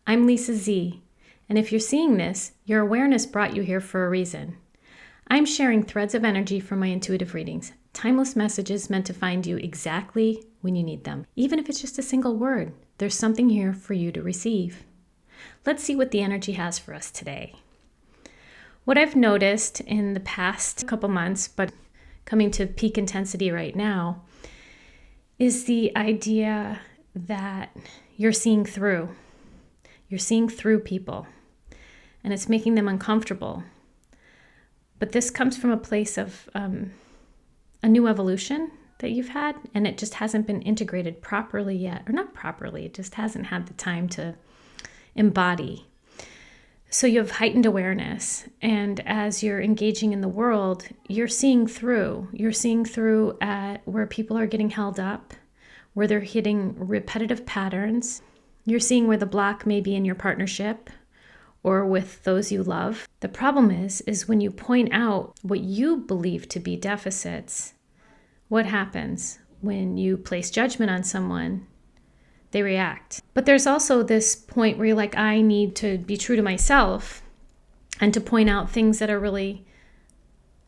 I'm Lisa Z, and if you're seeing this, your awareness brought you here for a reason. I'm sharing threads of energy from my intuitive readings, timeless messages meant to find you exactly when you need them. Even if it's just a single word, there's something here for you to receive. Let's see what the energy has for us today. What I've noticed in the past couple months, but coming to peak intensity right now, is the idea that you're seeing through. You're seeing through people, and it's making them uncomfortable. But this comes from a place of a new evolution that you've had, and it just hasn't been integrated properly yet, or not properly, it just hasn't had the time to embody. So you have heightened awareness, and as you're engaging in the world, you're seeing through. You're seeing through at where people are getting held up, where they're hitting repetitive patterns. You're seeing where the block may be in your partnership or with those you love. The problem is when you point out what you believe to be deficits, what happens? When you place judgment on someone, they react. But there's also this point where you're like, I need to be true to myself and to point out things that are really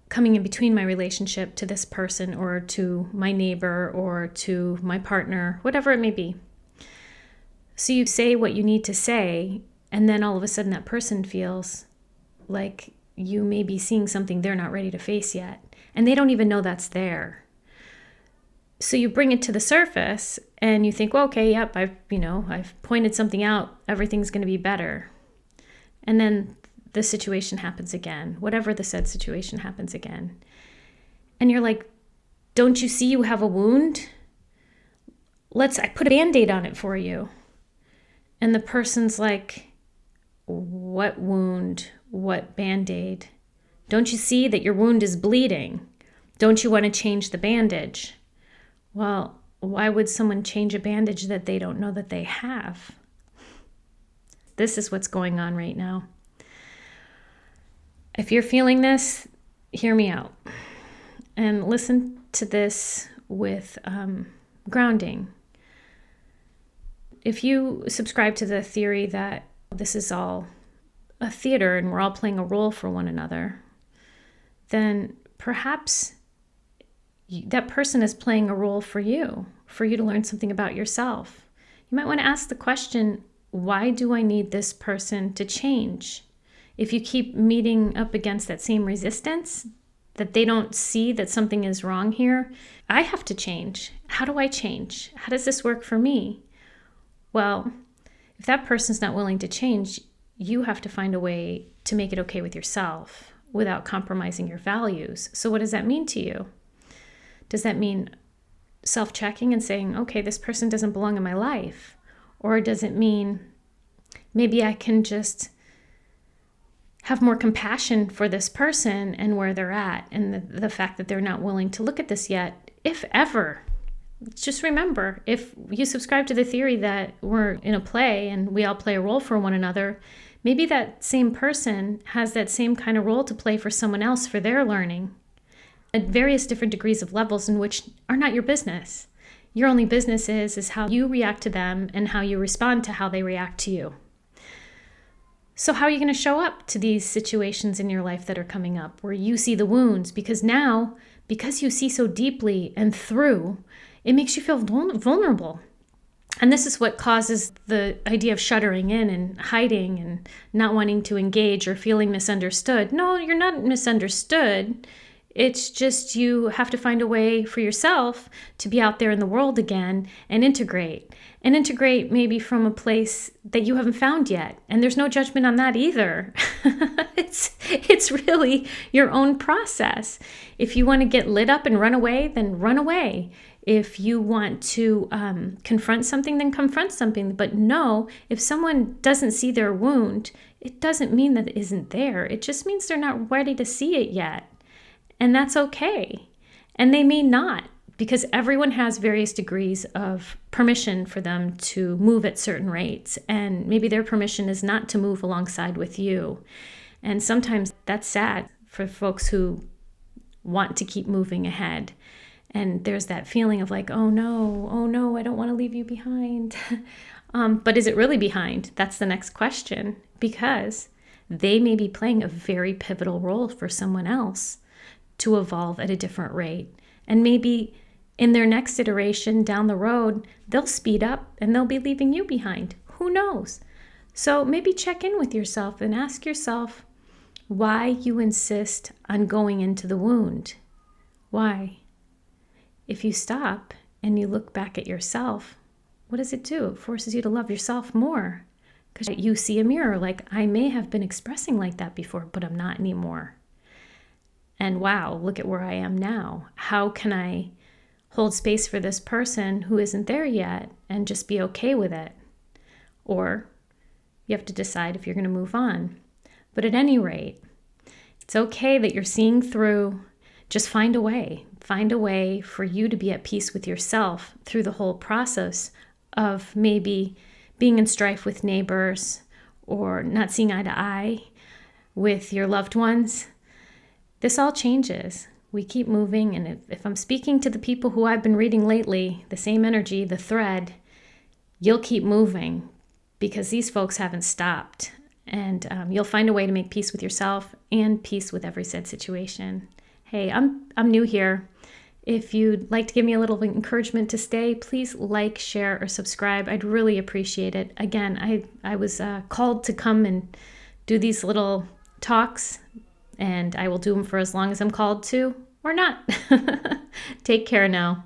coming in between my relationship to this person or to my neighbor or to my partner, whatever it may be. So you say what you need to say, and then all of a sudden that person feels like you may be seeing something they're not ready to face yet, and they don't even know that's there. So you bring it to the surface and you think, well, okay, yep, I've pointed something out, everything's going to be better. And then the situation happens again, whatever the said situation happens again. And you're like, don't you see you have a wound? I put a Band-Aid on it for you. And the person's like, what wound? What Band-Aid? Don't you see that your wound is bleeding? Don't you want to change the bandage? Well, why would someone change a bandage that they don't know that they have? This is what's going on right now. If you're feeling this, hear me out and listen to this with grounding. If you subscribe to the theory that this is all a theater and we're all playing a role for one another, then perhaps that person is playing a role for you to learn something about yourself. You might want to ask the question, why do I need this person to change? If you keep meeting up against that same resistance, that they don't see that something is wrong here, I have to change. How do I change? How does this work for me? Well, if that person's not willing to change, you have to find a way to make it okay with yourself without compromising your values. So what does that mean to you? Does that mean self-checking and saying, okay, this person doesn't belong in my life? Or does it mean maybe I can just have more compassion for this person and where they're at and the fact that they're not willing to look at this yet, if ever? Just remember, if you subscribe to the theory that we're in a play and we all play a role for one another, maybe that same person has that same kind of role to play for someone else for their learning at various different degrees of levels in which are not your business. Your only business is how you react to them and how you respond to how they react to you. So how are you going to show up to these situations in your life that are coming up where you see the wounds? Because now, because you see so deeply and through, it makes you feel vulnerable. And this is what causes the idea of shuddering in and hiding and not wanting to engage or feeling misunderstood. No, you're not misunderstood. It's just you have to find a way for yourself to be out there in the world again and integrate. And integrate maybe from a place that you haven't found yet. And there's no judgment on that either. It's really your own process. If you want to get lit up and run away, then run away. If you want to confront something, then confront something. But no, if someone doesn't see their wound, it doesn't mean that it isn't there. It just means they're not ready to see it yet. And that's okay. And they may not, because everyone has various degrees of permission for them to move at certain rates. And maybe their permission is not to move alongside with you. And sometimes that's sad for folks who want to keep moving ahead. And there's that feeling of like, oh no, I don't want to leave you behind. But is it really behind? That's the next question, because they may be playing a very pivotal role for someone else to evolve at a different rate. And maybe in their next iteration down the road, they'll speed up and they'll be leaving you behind. Who knows? So maybe check in with yourself and ask yourself why you insist on going into the wound. Why? If you stop and you look back at yourself, what does it do? It forces you to love yourself more, because you see a mirror like, I may have been expressing like that before, but I'm not anymore. And wow, look at where I am now. How can I hold space for this person who isn't there yet and just be okay with it? Or you have to decide if you're going to move on. But at any rate, it's okay that you're seeing through. Just find a way. Find a way for you to be at peace with yourself through the whole process of maybe being in strife with neighbors or not seeing eye to eye with your loved ones. This all changes. We keep moving, and if I'm speaking to the people who I've been reading lately, the same energy, the thread, you'll keep moving because these folks haven't stopped. And you'll find a way to make peace with yourself and peace with every said situation. Hey, I'm new here. If you'd like to give me a little encouragement to stay, please like, share, or subscribe. I'd really appreciate it. Again, I was called to come and do these little talks, and I will do them for as long as I'm called to, or not. Take care now.